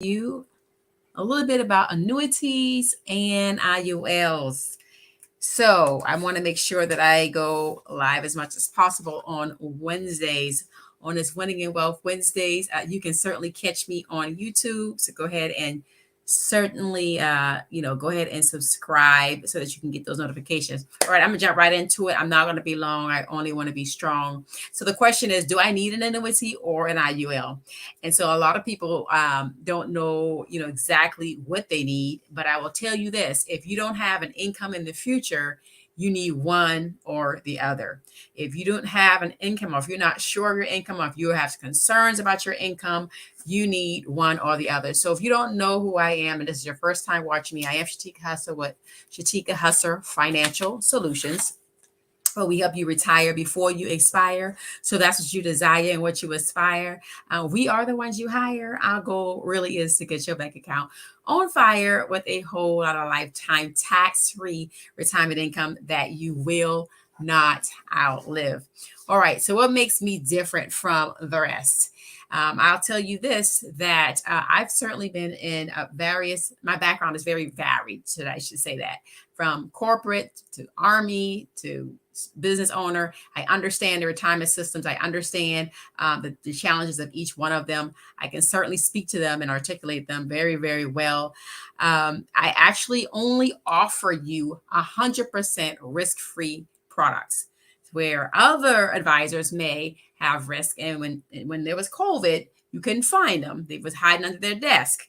you a little bit about annuities and IULs. So I want to make sure that I go live as much as possible on Wednesdays. On this Winning in Wealth Wednesdays, you can certainly catch me on YouTube. So go ahead and certainly, go ahead and subscribe so that you can get those notifications. All right, I'm gonna jump right into it. I'm not gonna be long. I only want to be strong. So the question is, do I need an annuity or an IUL? And so a lot of people don't know, exactly what they need. But I will tell you this: if you don't have an income in the future, you need one or the other. If you don't have an income, or if you're not sure of your income, or if you have concerns about your income, you need one or the other. So if you don't know who I am, and this is your first time watching me, I am Shatika Husser with Shatika Husser Financial Solutions. But we help you retire before you expire. So that's what you desire and what you aspire. We are the ones you hire. Our goal really is to get your bank account on fire with a whole lot of lifetime tax-free retirement income that you will not outlive. All right. So what makes me different from the rest? I'll tell you this, that I've certainly been in my background is very varied, I should say that, from corporate to Army to business owner. I understand the retirement systems. I understand the challenges of each one of them. I can certainly speak to them and articulate them very, very well. I actually only offer you 100% risk-free products, where other advisors may have risk. And when there was COVID, you couldn't find them. They was hiding under their desk.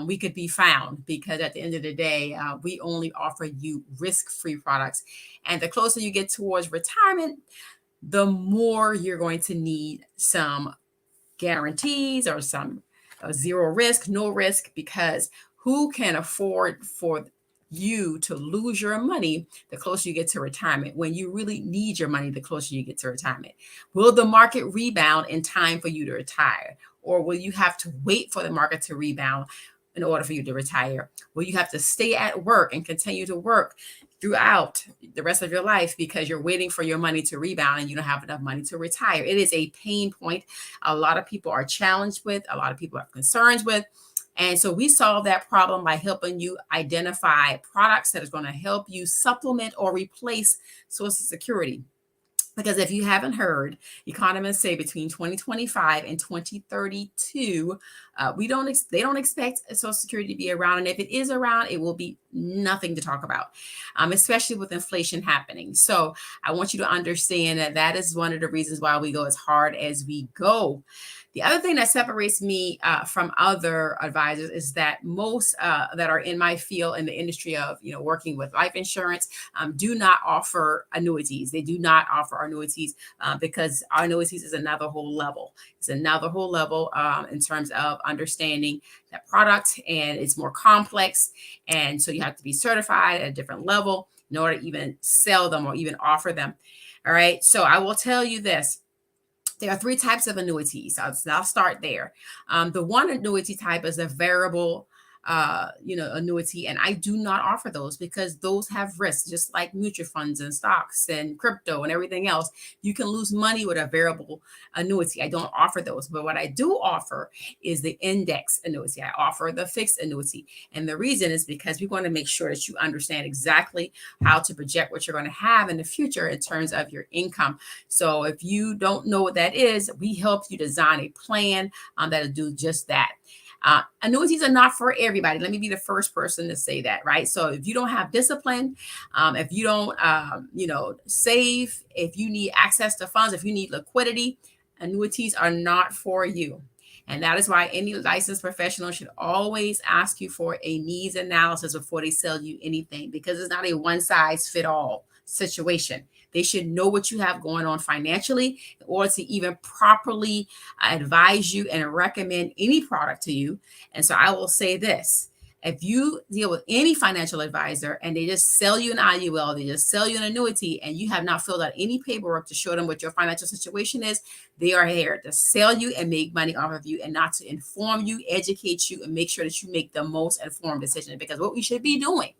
We could be found, because at the end of the day, we only offer you risk-free products. And the closer you get towards retirement, the more you're going to need some guarantees or some zero risk, no risk, because who can afford for you to lose your money the closer you get to retirement, when you really need your money the closer you get to retirement? Will the market rebound in time for you to retire? Or will you have to wait for the market to rebound in order for you to retire? Will you have to stay at work and continue to work throughout the rest of your life because you're waiting for your money to rebound and you don't have enough money to retire? It is a pain point a lot of people are challenged with, a lot of people have concerns with. And so we solve that problem by helping you identify products that is going to help you supplement or replace Social Security. Because if you haven't heard, economists say between 2025 and 2032, they don't expect Social Security to be around, and if it is around, it will be nothing to talk about, especially with inflation happening. So I want you to understand that that is one of the reasons why we go as hard as we go. The other thing that separates me from other advisors is that most that are in my field, in the industry of working with life insurance, do not offer annuities. They do not offer annuities because annuities is another whole level. It's another whole level in terms of understanding that product, and it's more complex. And so you have to be certified at a different level in order to even sell them or even offer them. All right. So I will tell you this. There are three types of annuities. I'll start there. The one annuity type is a variable annuity. And I do not offer those because those have risks, just like mutual funds and stocks and crypto and everything else. You can lose money with a variable annuity. I don't offer those. But what I do offer is the index annuity. I offer the fixed annuity. And the reason is because we want to make sure that you understand exactly how to project what you're going to have in the future in terms of your income. So if you don't know what that is, we help you design a plan that'll do just that. Annuities are not for everybody. Let me be the first person to say that, right? So if you don't have discipline, if you don't, save, if you need access to funds, if you need liquidity, annuities are not for you. And that is why any licensed professional should always ask you for a needs analysis before they sell you anything, because it's not a one size fit all situation. They should know what you have going on financially in order to even properly advise you and recommend any product to you. And so I will say this: if you deal with any financial advisor and they just sell you an IUL, they just sell you an annuity, and you have not filled out any paperwork to show them what your financial situation is, they are here to sell you and make money off of you, and not to inform you, educate you, and make sure that you make the most informed decision. Because what we should be doing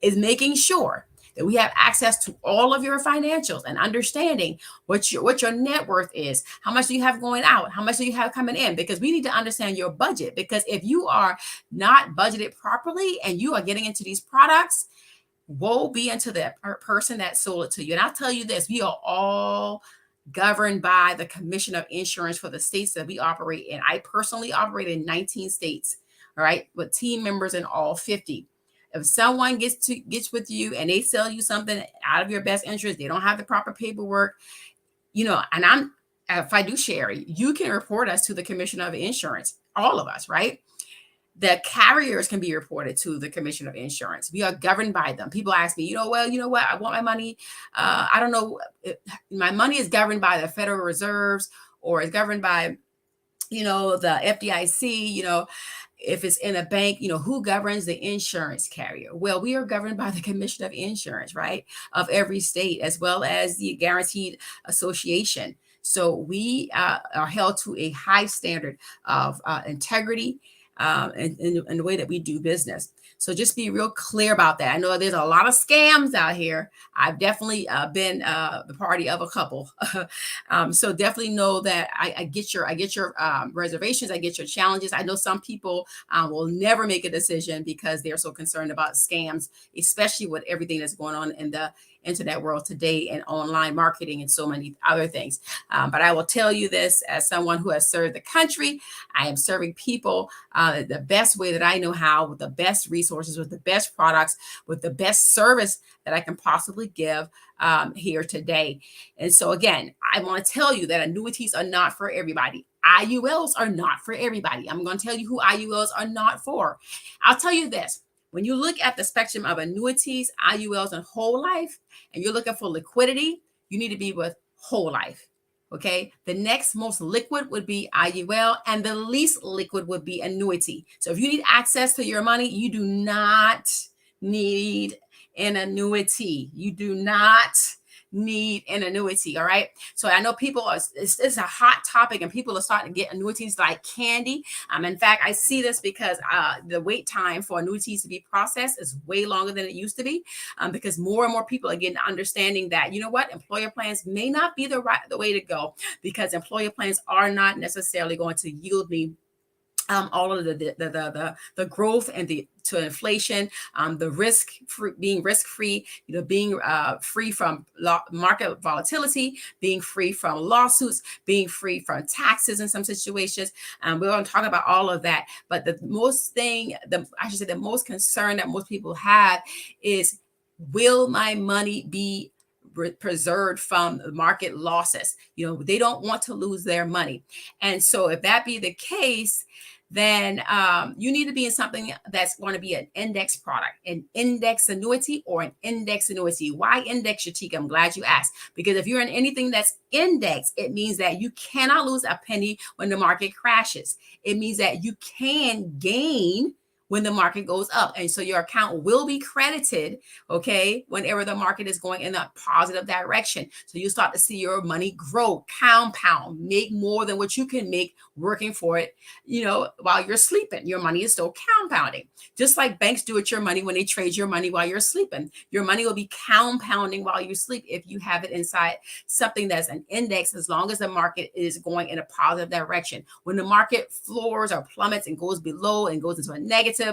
is making sure that we have access to all of your financials and understanding what your net worth is, how much do you have going out, how much do you have coming in, because we need to understand your budget. Because if you are not budgeted properly and you are getting into these products, woe be unto the person that sold it to you. And I'll tell you this, we are all governed by the Commission of Insurance for the states that we operate in. I personally operate in 19 states, all right, with team members in all 50. If someone gets with you and they sell you something out of your best interest, they don't have the proper paperwork, and I'm a fiduciary, you can report us to the Commission of Insurance, all of us, right? The carriers can be reported to the Commission of Insurance. We are governed by them. People ask me, well, you know what? I want my money. I don't know. My money is governed by the Federal Reserves, or is governed by, the FDIC, if it's in a bank, who governs the insurance carrier? Well, we are governed by the Commission of Insurance, right, of every state, as well as the Guaranteed Association. So we are held to a high standard of integrity in the way that we do business. So just be real clear about that. I know there's a lot of scams out here. I've definitely been the party of a couple. So definitely know that I get your reservations. I get your challenges. I know some people will never make a decision because they're so concerned about scams, especially with everything that's going on in the internet world today and online marketing and so many other things. But I will tell you this, as someone who has served the country, I am serving people the best way that I know how, with the best resources, with the best products, with the best service that I can possibly give here today. And so again, I want to tell you that annuities are not for everybody. IULs are not for everybody. I'm going to tell you who IULs are not for. I'll tell you this. When you look at the spectrum of annuities, IULs, and whole life, and you're looking for liquidity, you need to be with whole life. Okay. The next most liquid would be IUL, and the least liquid would be annuity. So if you need access to your money, you do not need an annuity. You do not need an annuity. All right. So I know people are, it's a hot topic, and people are starting to get annuities like candy. In fact, I see this because the wait time for annuities to be processed is way longer than it used to be, because more and more people are getting understanding that, employer plans may not be the way to go, because employer plans are not necessarily going to yield me all of the growth and to inflation, the risk being risk free, being free from market volatility, being free from lawsuits, being free from taxes in some situations. We're going to talk about all of that. But the most concern that most people have is, will my money be preserved from market losses? They don't want to lose their money. And so if that be the case, then you need to be in something that's going to be an index product, an index annuity or an index annuity. Why index, Shatika? I'm glad you asked. Because if you're in anything that's indexed, it means that you cannot lose a penny when the market crashes. It means that you can gain when the market goes up. And so your account will be credited, okay, whenever the market is going in a positive direction. So you start to see your money grow, compound, make more than what you can make working for it, while you're sleeping. Your money is still compounding. Just like banks do with your money when they trade your money while you're sleeping. Your money will be compounding while you sleep if you have it inside something that's an index, as long as the market is going in a positive direction. When the market floors or plummets and goes below and goes into a negative,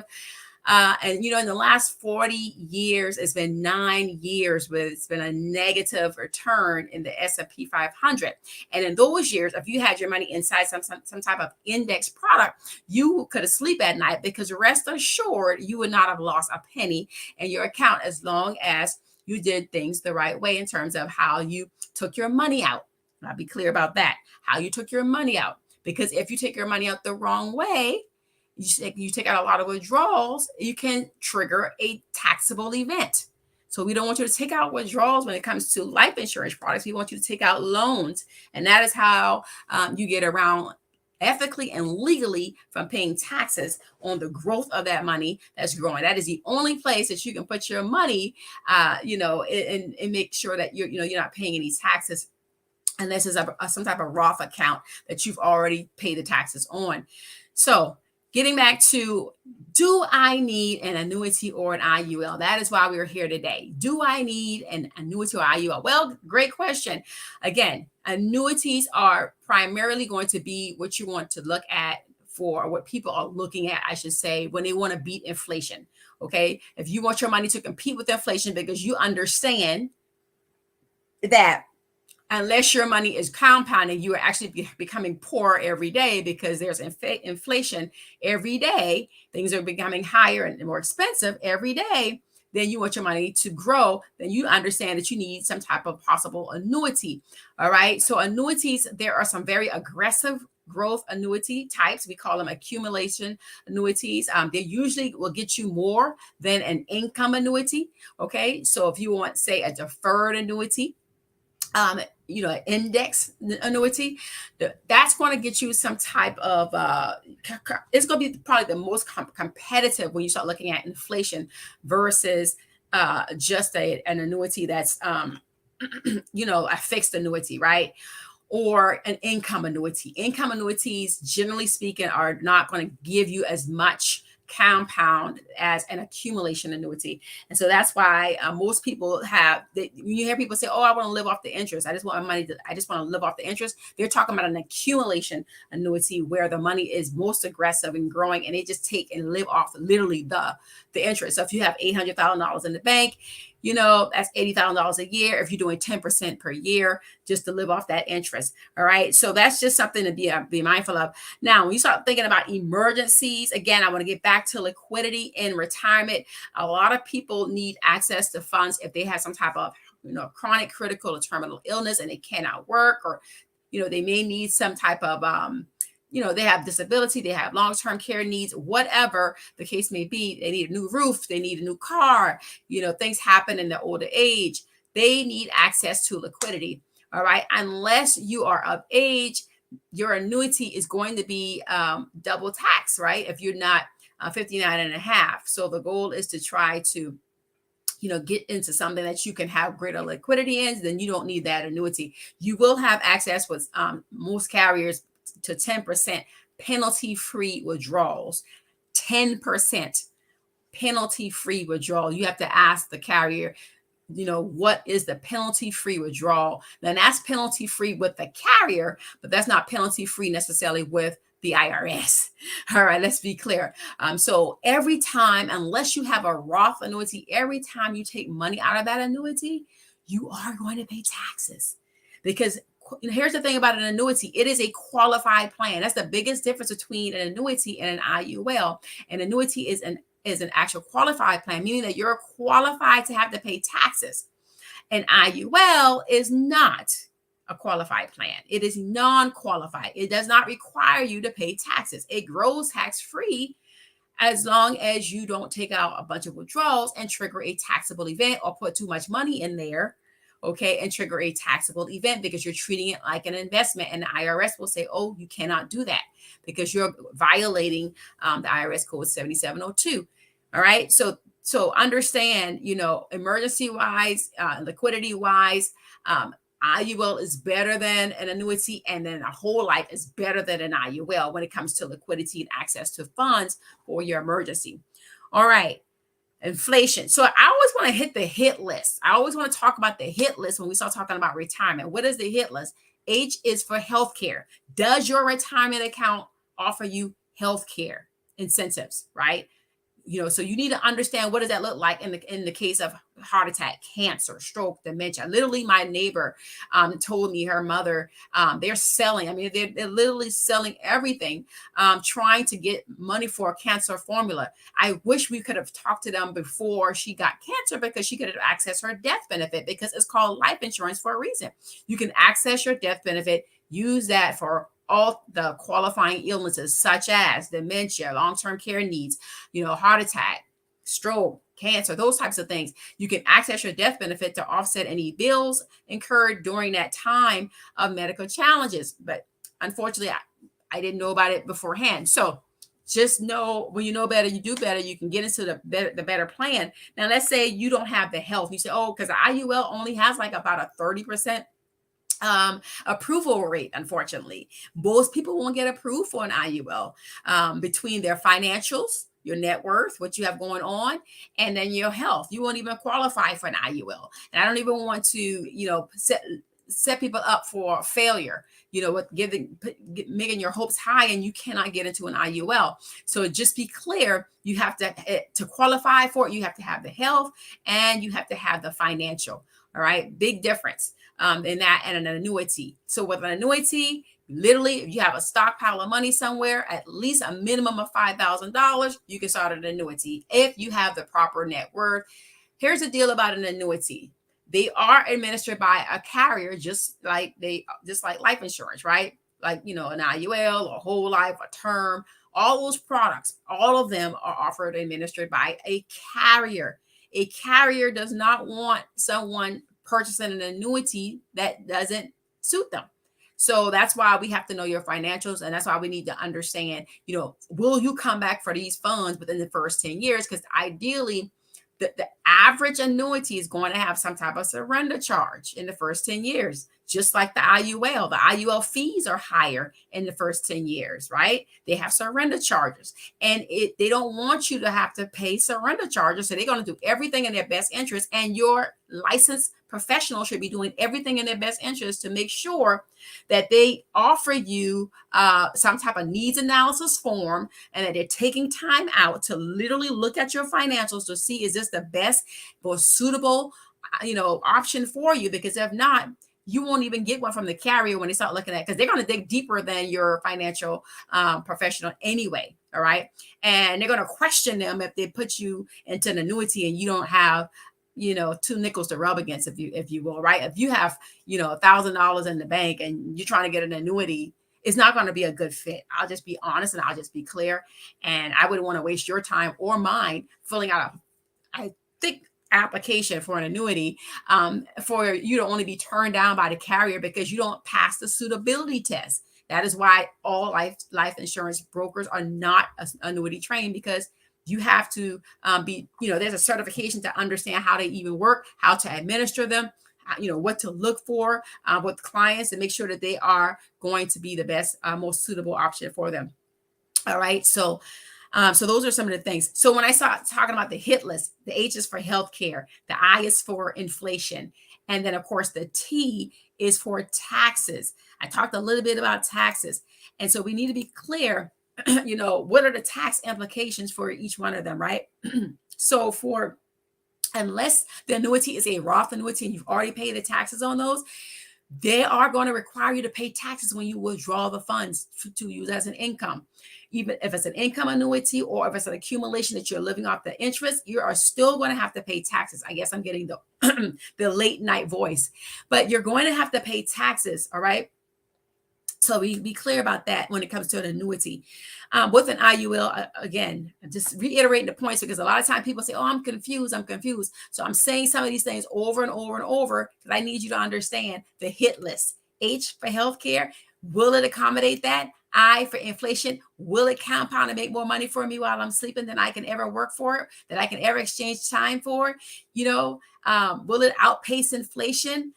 and in the last 40 years, it's been 9 years where it's been a negative return in the S&P 500. And in those years, if you had your money inside some type of index product, you could sleep at night, because rest assured, you would not have lost a penny in your account, as long as you did things the right way in terms of how you took your money out. And I'll be clear about that, how you took your money out. Because if you take your money out the wrong way, you take out a lot of withdrawals, you can trigger a taxable event. So we don't want you to take out withdrawals when it comes to life insurance products. We want you to take out loans. And that is how you get around ethically and legally from paying taxes on the growth of that money that's growing. That is the only place that you can put your money, and make sure that you're not paying any taxes, unless it's some type of Roth account that you've already paid the taxes on. So getting back to Do I need an annuity or an IUL? That is why we're here today. Do I need an annuity or IUL? Well, great question. Again, annuities are primarily going to be what you want to look at, for what people are looking at, I should say, when they want to beat inflation. Okay. If you want your money to compete with inflation, because you understand that unless your money is compounding, you are actually becoming poorer every day, because there's inflation every day. Things are becoming higher and more expensive every day. Then you want your money to grow. Then you understand that you need some type of possible annuity. All right. So annuities, there are some very aggressive growth annuity types. We call them accumulation annuities. They usually will get you more than an income annuity. Okay. So if you want, say, a deferred annuity, an index annuity, that's going to get you some type of it's going to be probably the most competitive when you start looking at inflation versus just an annuity that's a fixed annuity, right? Or an income annuity. Income annuities, generally speaking, are not going to give you as much compound as an accumulation annuity. And so that's why most people when you hear people say, oh, I want to live off the interest. I just want my money I just want to live off the interest. They're talking about an accumulation annuity where the money is most aggressive and growing, and they just take and live off literally the interest. So if you have $800,000 in the bank, that's $80,000 a year. If you're doing 10% per year, just to live off that interest. All right. So that's just something to be mindful of. Now, when you start thinking about emergencies, again, I want to get back to liquidity in retirement. A lot of people need access to funds if they have some type of, chronic, critical, or terminal illness and they cannot work, or, they may need some type of, they have disability, they have long-term care needs, whatever the case may be. They need a new roof, they need a new car, things happen in their older age. They need access to liquidity. All right. Unless you are of age, your annuity is going to be double tax, right? If you're not 59 and a half. So the goal is to try to get into something that you can have greater liquidity in, then you don't need that annuity. You will have access with most carriers to 10% penalty-free withdrawals. 10% penalty-free withdrawal. You have to ask the carrier, what is the penalty-free withdrawal? Then that's penalty-free with the carrier, but that's not penalty-free necessarily with the IRS. All right, let's be clear. So every time, unless you have a Roth annuity, every time you take money out of that annuity, you are going to pay taxes. Because here's the thing about an annuity. It is a qualified plan. That's the biggest difference between an annuity and an IUL. An annuity is an actual qualified plan, meaning that you're qualified to have to pay taxes. An IUL is not a qualified plan. It is non-qualified. It does not require you to pay taxes. It grows tax-free as long as you don't take out a bunch of withdrawals and trigger a taxable event, or put too much money in there, okay, and trigger a taxable event, because you're treating it like an investment. And the IRS will say, oh, you cannot do that because you're violating the IRS code 7702. All right. So understand, emergency wise, liquidity wise, IUL is better than an annuity, and then a whole life is better than an IUL when it comes to liquidity and access to funds for your emergency. All right. Inflation. So I always want to hit the hit list. I always want to talk about the hit list when we start talking about retirement. What is the hit list? H is for healthcare. Does your retirement account offer you healthcare incentives, right? So you need to understand, what does that look like in the case of heart attack, cancer, stroke, dementia. Literally, my neighbor told me her mother, they're selling. I mean, they're literally selling everything, trying to get money for a cancer formula. I wish we could have talked to them before she got cancer, because she could have accessed her death benefit, because it's called life insurance for a reason. You can access your death benefit, use that for all the qualifying illnesses such as dementia, long-term care needs, heart attack, stroke, cancer, those types of things. You can access your death benefit to offset any bills incurred during that time of medical challenges. But unfortunately, I didn't know about it beforehand. So just know, when you know better, you do better. You can get into the better plan. Now, let's say you don't have the health. You say, oh, because the IUL only has like about a 30% approval rate. Unfortunately, most people won't get approved for an IUL between their financials, your net worth, what you have going on, and then your health. You won't even qualify for an IUL. And I don't even want to, set people up for failure, with making your hopes high and you cannot get into an IUL. So just be clear, you have to qualify for it, you have to have the health and you have to have the financial. All right. Big difference in that and an annuity. So with an annuity, literally, if you have a stockpile of money somewhere, at least a minimum of $5,000, you can start an annuity if you have the proper net worth. Here's the deal about an annuity. They are administered by a carrier, just like life insurance, right? Like, an IUL, a whole life, a term, all those products, all of them are offered and administered by a carrier. A carrier does not want someone purchasing an annuity that doesn't suit them. So that's why we have to know your financials. And that's why we need to understand, will you come back for these funds within the first 10 years? Because ideally, the average annuity is going to have some type of surrender charge in the first 10 years, just like the IUL. The IUL fees are higher in the first 10 years, right? They have surrender charges, and they don't want you to have to pay surrender charges. So they're going to do everything in their best interest, and your licensed professional should be doing everything in their best interest to make sure that they offer you some type of needs analysis form, and that they're taking time out to literally look at your financials to see, is this the best, most suitable, option for you? Because if not, you won't even get one from the carrier when they start looking at, because they're going to dig deeper than your financial professional anyway. All right. And they're going to question them if they put you into an annuity and you don't have, two nickels to rub against, if you will, right? If you have, $1,000 in the bank and you're trying to get an annuity, it's not going to be a good fit. I'll just be honest and I'll just be clear. And I wouldn't want to waste your time or mine filling out a thick application for an annuity for you to only be turned down by the carrier because you don't pass the suitability test. That is why all life insurance brokers are not annuity trained, because you have to be, there's a certification to understand how they even work, how to administer them, what to look for with clients, and make sure that they are going to be the best, most suitable option for them. All right. So those are some of the things. So when I start talking about the hit list, the H is for healthcare, the I is for inflation, and then of course the T is for taxes. I talked a little bit about taxes, and so we need to be clear. What are the tax implications for each one of them, right? So unless the annuity is a Roth annuity and you've already paid the taxes on those, they are going to require you to pay taxes when you withdraw the funds to use as an income. Even if it's an income annuity or if it's an accumulation that you're living off the interest, you are still going to have to pay taxes. I guess I'm getting the the late night voice, but you're going to have to pay taxes. All right. So be clear about that when it comes to an annuity. With an IUL, again, just reiterating the points, because a lot of times people say, oh, I'm confused. So I'm saying some of these things over and over and over because I need you to understand the hit list. H for healthcare, will it accommodate that? I for inflation, will it compound and make more money for me while I'm sleeping than I can ever work for it, that I can ever exchange time for? Will it outpace inflation?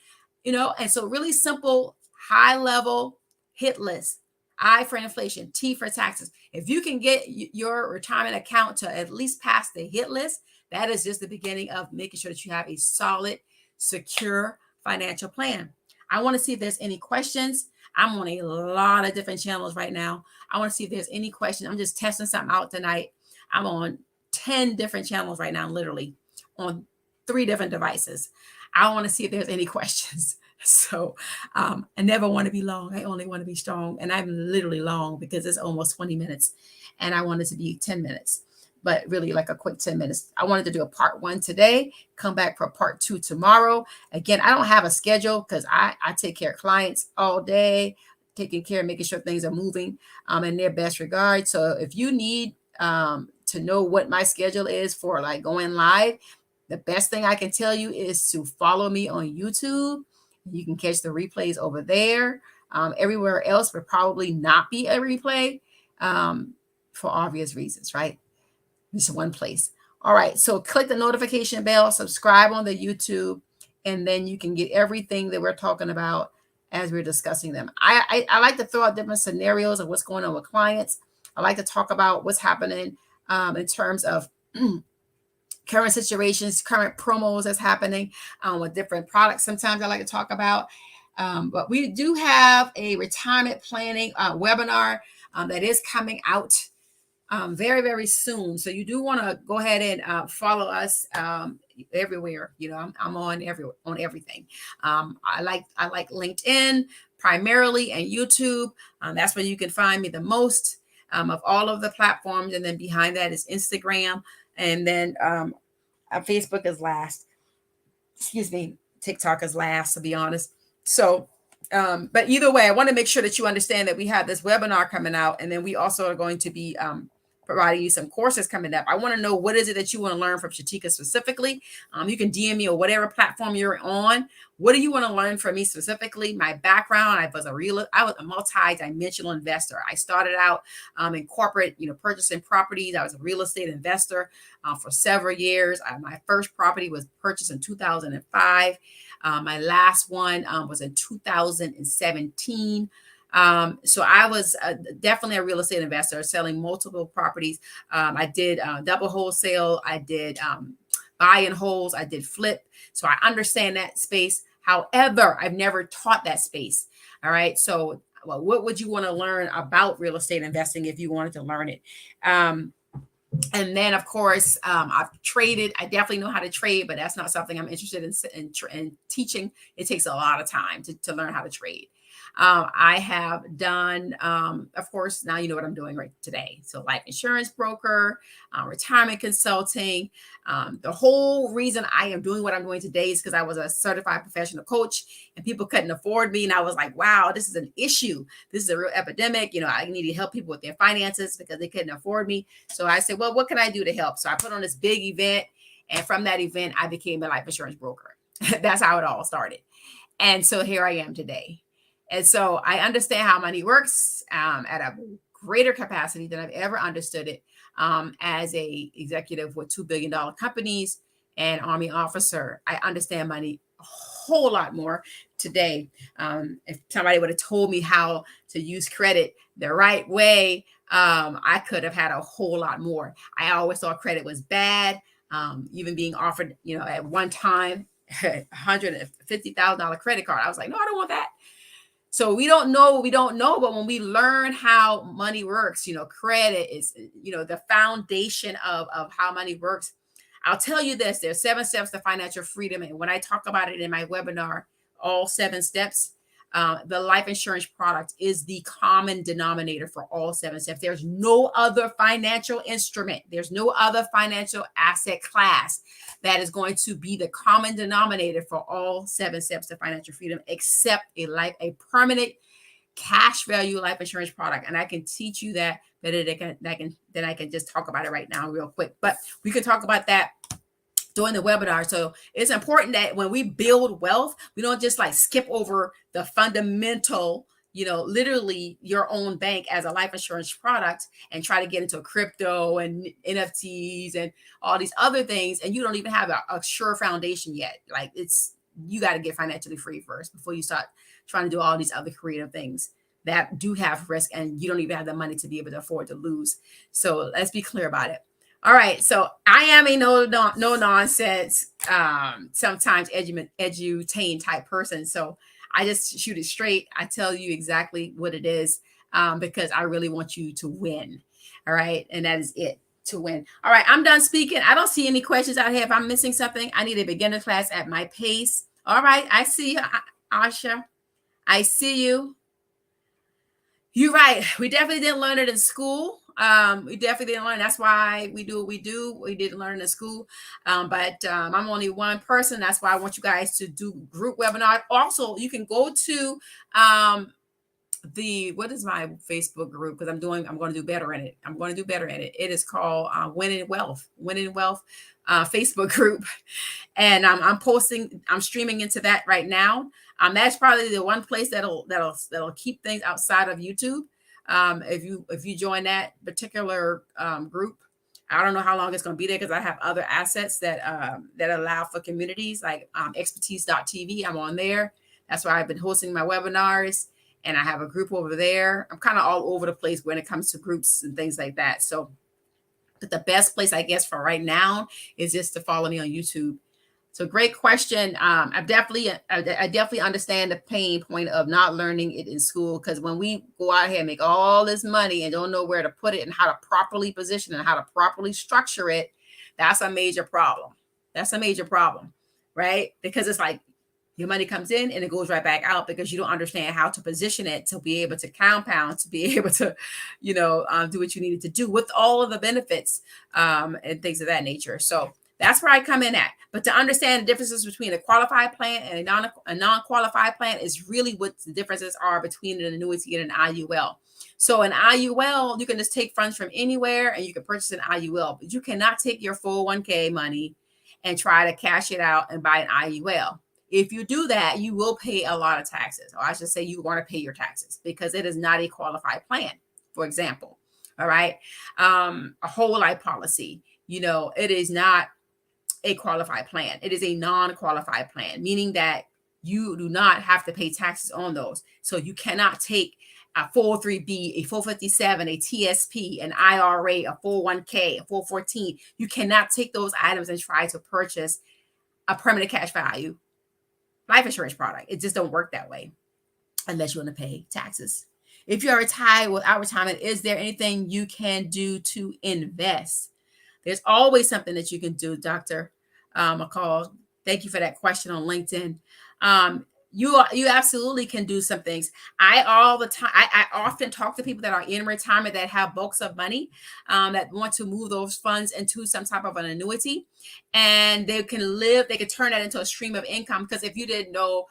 And so really simple, high level hit list. I for inflation, T for taxes. If you can get your retirement account to at least pass the hit list, that is just the beginning of making sure that you have a solid, secure financial plan. I want to see if there's any questions. I'm on a lot of different channels right now. I want to see if there's any questions. I'm just testing something out tonight. I'm on 10 different channels right now, literally on 3 different devices. I want to see if there's any questions. So I never want to be long. I only want to be strong. And I'm literally long because it's almost 20 minutes and I want it to be 10 minutes, but really like a quick 10 minutes. I wanted to do a part 1 today, come back for part 2 tomorrow. Again, I don't have a schedule because I take care of clients all day, taking care of making sure things are moving in their best regard. So if you need to know what my schedule is for like going live, the best thing I can tell you is to follow me on YouTube. You can catch the replays over there. Everywhere else would probably not be a replay for obvious reasons, right? This is one place. All right. So click the notification bell, subscribe on the YouTube, and then you can get everything that we're talking about as we're discussing them. I like to throw out different scenarios of what's going on with clients. I like to talk about what's happening in terms of current situations, current promos that's happening with different products. Sometimes I like to talk about. But we do have a retirement planning webinar that is coming out very, very soon. So you do want to go ahead and follow us everywhere. You know, I'm on everything. I like LinkedIn primarily and YouTube. That's where you can find me the most of all of the platforms. And then behind that is Instagram. And then Facebook is last. Excuse me, TikTok is last, to be honest. So, but either way, I want to make sure that you understand that we have this webinar coming out, and then we also are going to be providing you some courses coming up. I want to know, what is it that you want to learn from Shatika specifically? You can DM me or whatever platform you're on. What do you want to learn from me specifically? My background: I was a multi-dimensional investor. I started out in corporate, purchasing properties. I was a real estate investor for several years. My first property was purchased in 2005. My last one was in 2017. So I was definitely a real estate investor, selling multiple properties. I did double wholesale. I did buy and holds. I did flip. So I understand that space. However, I've never taught that space. All right. So what would you want to learn about real estate investing if you wanted to learn it? And then, of course, I've traded. I definitely know how to trade, but that's not something I'm interested in teaching. It takes a lot of time to learn how to trade. I have done, of course, now you know what I'm doing right today. So life insurance broker, retirement consulting. The whole reason I am doing what I'm doing today is because I was a certified professional coach and people couldn't afford me. And I was like, wow, this is an issue. This is a real epidemic. I needed to help people with their finances because they couldn't afford me. So I said, well, what can I do to help? So I put on this big event. And from that event, I became a life insurance broker. That's how it all started. And so here I am today. And so I understand how money works at a greater capacity than I've ever understood it as a executive with $2 billion companies and Army officer. I understand money a whole lot more today. If somebody would have told me how to use credit the right way, I could have had a whole lot more. I always thought credit was bad. Even being offered, at one time, $150,000 credit card. I was like, no, I don't want that. So we don't know what we don't know, but when we learn how money works, credit is, the foundation of how money works. I'll tell you this: there's 7 steps to financial freedom. And when I talk about it in my webinar, all 7 steps, the life insurance product is the common denominator for all 7 steps. There's no other financial instrument. There's no other financial asset class that is going to be the common denominator for all 7 steps to financial freedom, except a permanent cash value life insurance product. And I can teach you that better than I can just talk about it right now real quick. But we can talk about that during the webinar. So it's important that when we build wealth, we don't just skip over the fundamental, literally your own bank as a life insurance product and try to get into crypto and NFTs and all these other things. And you don't even have a sure foundation yet. You got to get financially free first before you start trying to do all these other creative things that do have risk, and you don't even have the money to be able to afford to lose. So let's be clear about it. All right, so I am a no nonsense, sometimes edutained type person. So I just shoot it straight. I tell you exactly what it is because I really want you to win. All right, and that is it, to win. All right, I'm done speaking. I don't see any questions out here. If I'm missing something, I need a beginner class at my pace. All right, I see you, Asha. I see you. You're right. We definitely didn't learn it in school. We definitely didn't learn. That's why we do what we do. We didn't learn in school. But I'm only one person. That's why I want you guys to do group webinar. Also, you can go to what is my Facebook group? Because I'm going to do better in it. I'm going to do better in it. It is called Winning Wealth Facebook group. And I'm streaming into that right now. That's probably the one place that'll keep things outside of YouTube. If you join that particular group, I don't know how long it's going to be there because I have other assets that allow for communities like expertise.tv. I'm on there. That's where I've been hosting my webinars, and I have a group over there. I'm kind of all over the place when it comes to groups and things like that. So But the best place, I guess, for right now is just to follow me on YouTube. So great question. I definitely understand the pain point of not learning it in school, because when we go out here and make all this money and don't know where to put it and how to properly position and how to properly structure it, that's a major problem. That's a major problem, right? Because it's like your money comes in and it goes right back out because you don't understand how to position it to be able to compound, to be able to, do what you needed to do with all of the benefits and things of that nature. So that's where I come in at. But to understand the differences between a qualified plan and a non-qualified plan is really what the differences are between an annuity and an IUL. So an IUL, you can just take funds from anywhere and you can purchase an IUL, but you cannot take your 401k money and try to cash it out and buy an IUL. If you do that, you will pay a lot of taxes, or I should say you want to pay your taxes because it is not a qualified plan, for example. All right. A whole life policy, it is not a qualified plan. It is a non-qualified plan, meaning that you do not have to pay taxes on those. So you cannot take a 403B, a 457, a TSP, an IRA, a 401k, a 414. You cannot take those items and try to purchase a permanent cash value life insurance product. It just don't work that way unless you want to pay taxes. If you're retired without retirement, is there anything you can do to invest? There's always something that you can do, Dr. McCall. Thank you for that question on LinkedIn. You absolutely can do some things. I often talk to people that are in retirement that have bulks of money that want to move those funds into some type of an annuity, and they can turn that into a stream of income. Because if you didn't know,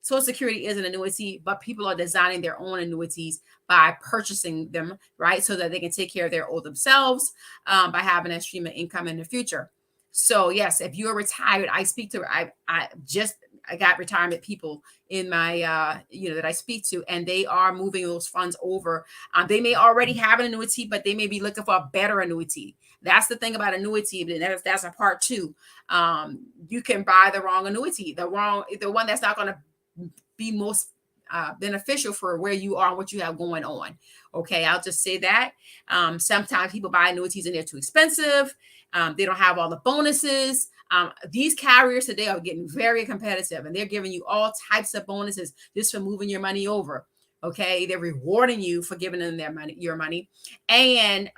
Social Security is an annuity, but people are designing their own annuities by purchasing them, right? So that they can take care of their old themselves by having a stream of income in the future. So yes, if you're retired, I got retirement people in my, that I speak to, and they are moving those funds over. They may already have an annuity, but they may be looking for a better annuity. That's the thing about annuity. That's a part two. You can buy the wrong annuity, the one that's not going to be most beneficial for where you are and what you have going on. Okay, I'll just say that. Sometimes people buy annuities and they're too expensive. They don't have all the bonuses. These carriers today are getting very competitive, and they're giving you all types of bonuses just for moving your money over. Okay, they're rewarding you for giving them your money, and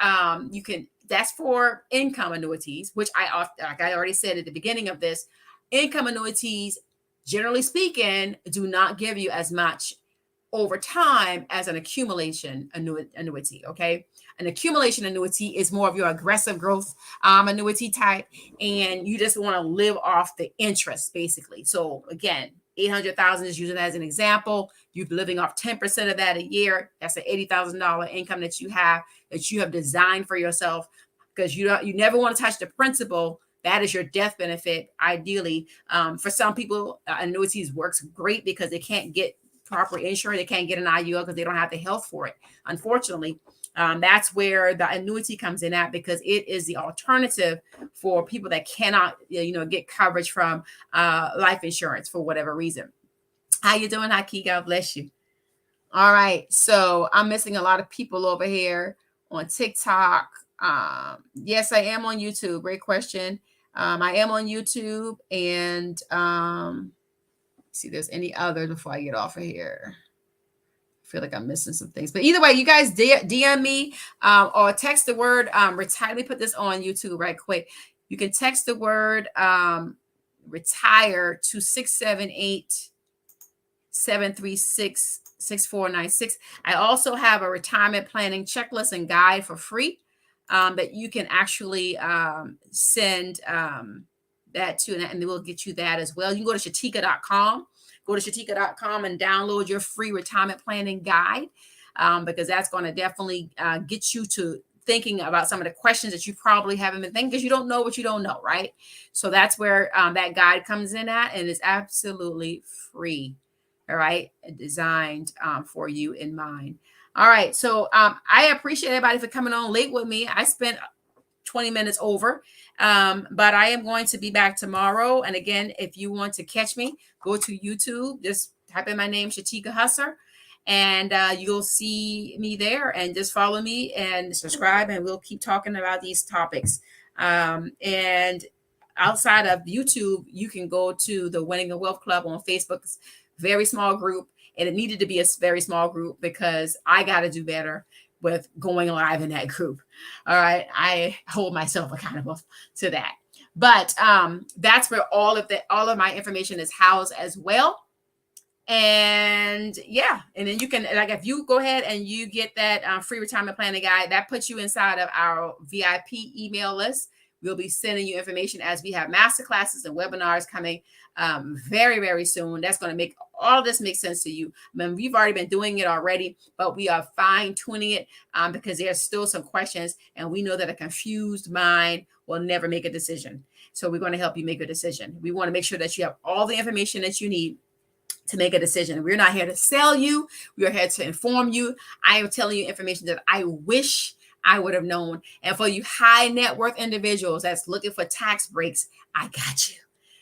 that's for income annuities, which like I already said at the beginning of this, income annuities, generally speaking, do not give you as much over time as an accumulation annuity. Okay, an accumulation annuity is more of your aggressive growth annuity type, and you just want to live off the interest basically. So again, 800,000 is using that as an example. You're living off 10% of that a year. That's an $80,000 income that you have designed for yourself, because you never want to touch the principal. That is your death benefit, ideally. For some people, annuities works great because they can't get proper insurance. They can't get an IUL because they don't have the health for it. Unfortunately, that's where the annuity comes in at, because it is the alternative for people that cannot, get coverage from life insurance for whatever reason. How you doing, Haki? God bless you. All right. So I'm missing a lot of people over here on TikTok. Yes, I am on YouTube. Great question. I am on YouTube, and see if there's any others before I get off of here. I feel like I'm missing some things, but either way, you guys DM me or text the word retire. Let me put this on YouTube right quick. You can text the word retire to 678-736-6496. I also have a retirement planning checklist and guide for free that you can actually send that to, and we'll get you that as well. You can go to shatika.com. Go to shatika.com and download your free retirement planning guide, because that's going to definitely get you to thinking about some of the questions that you probably haven't been thinking, because you don't know what you don't know, right? So that's where that guide comes in at, and it's absolutely free. All right, designed for you in mind. All right, so I appreciate everybody for coming on late with me. I spent 20 minutes over, but I am going to be back tomorrow. And again, if you want to catch me, go to YouTube, just type in my name, Shatika Husser, and you'll see me there. And just follow me and subscribe, and we'll keep talking about these topics. And outside of YouTube, you can go to the Winning the Wealth Club on Facebook. It's a very small group, and it needed to be a very small group because I got to do better with going live in that group. All right, I hold myself accountable to that. But that's where all of my information is housed as well. And yeah, and then you can, like, if you go ahead and you get that free retirement planning guide, that puts you inside of our VIP email list. We'll be sending you information as we have master classes and webinars coming very, very soon. That's going to make all of this make sense to you. I mean, we've already been doing it already, but we are fine tuning it because there's still some questions, and we know that a confused mind will never make a decision. So we're going to help you make a decision. We want to make sure that you have all the information that you need to make a decision. We're not here to sell you. We are here to inform you. I am telling you information that I wish I would have known. And for you high net worth individuals that's looking for tax breaks, I got you.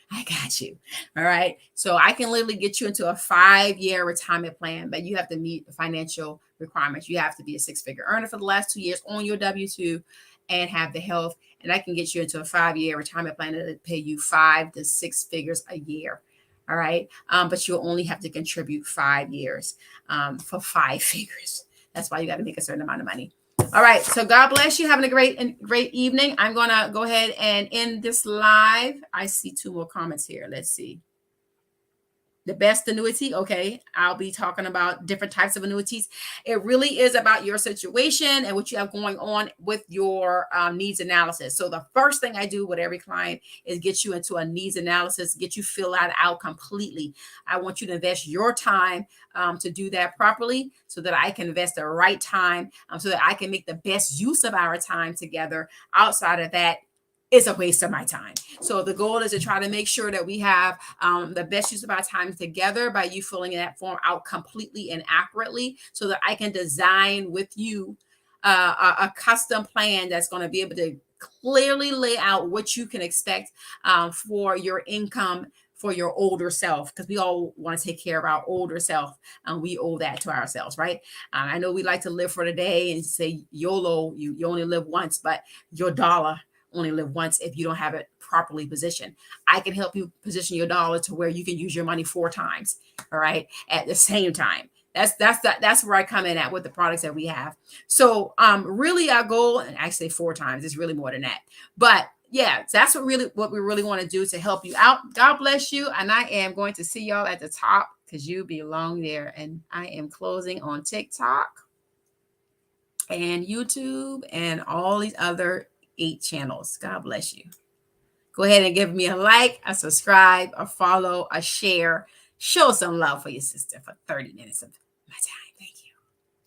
I got you. All right. So I can literally get you into a 5-year retirement plan, but you have to meet the financial requirements. You have to be a 6-figure earner for the last 2 years on your W-2 and have the health. And I can get you into a 5-year retirement plan that'll pay you 5 to 6 figures a year. All right. But you'll only have to contribute 5 years for 5 figures. That's why you got to make a certain amount of money. All right. So God bless you. Having a great evening. I'm going to go ahead and end this live. I see 2 more comments here. Let's see. The best annuity. Okay. I'll be talking about different types of annuities. It really is about your situation and what you have going on with your needs analysis. So the first thing I do with every client is get you into a needs analysis, get you fill that out completely. I want you to invest your time to do that properly so that I can invest the right time so that I can make the best use of our time together. Outside of that, it's a waste of my time. So the goal is to try to make sure that we have the best use of our time together by you filling that form out completely and accurately so that I can design with you a custom plan that's going to be able to clearly lay out what you can expect for your income for your older self, because we all want to take care of our older self, and we owe that to ourselves, right? I know we like to live for the day and say YOLO, you only live once, but your dollar only live once if you don't have it properly positioned. I can help you position your dollar to where you can use your money 4 times, all right, at the same time. That's where I come in at with the products that we have. So really our goal, and I say 4 times, it's really more than that. But yeah, that's what we really want to do to help you out. God bless you. And I am going to see y'all at the top because you belong there. And I am closing on TikTok and YouTube and all these other 8 channels. God bless you. Go ahead and give me a like, a subscribe, a follow, a share. Show some love for your sister for 30 minutes of my time.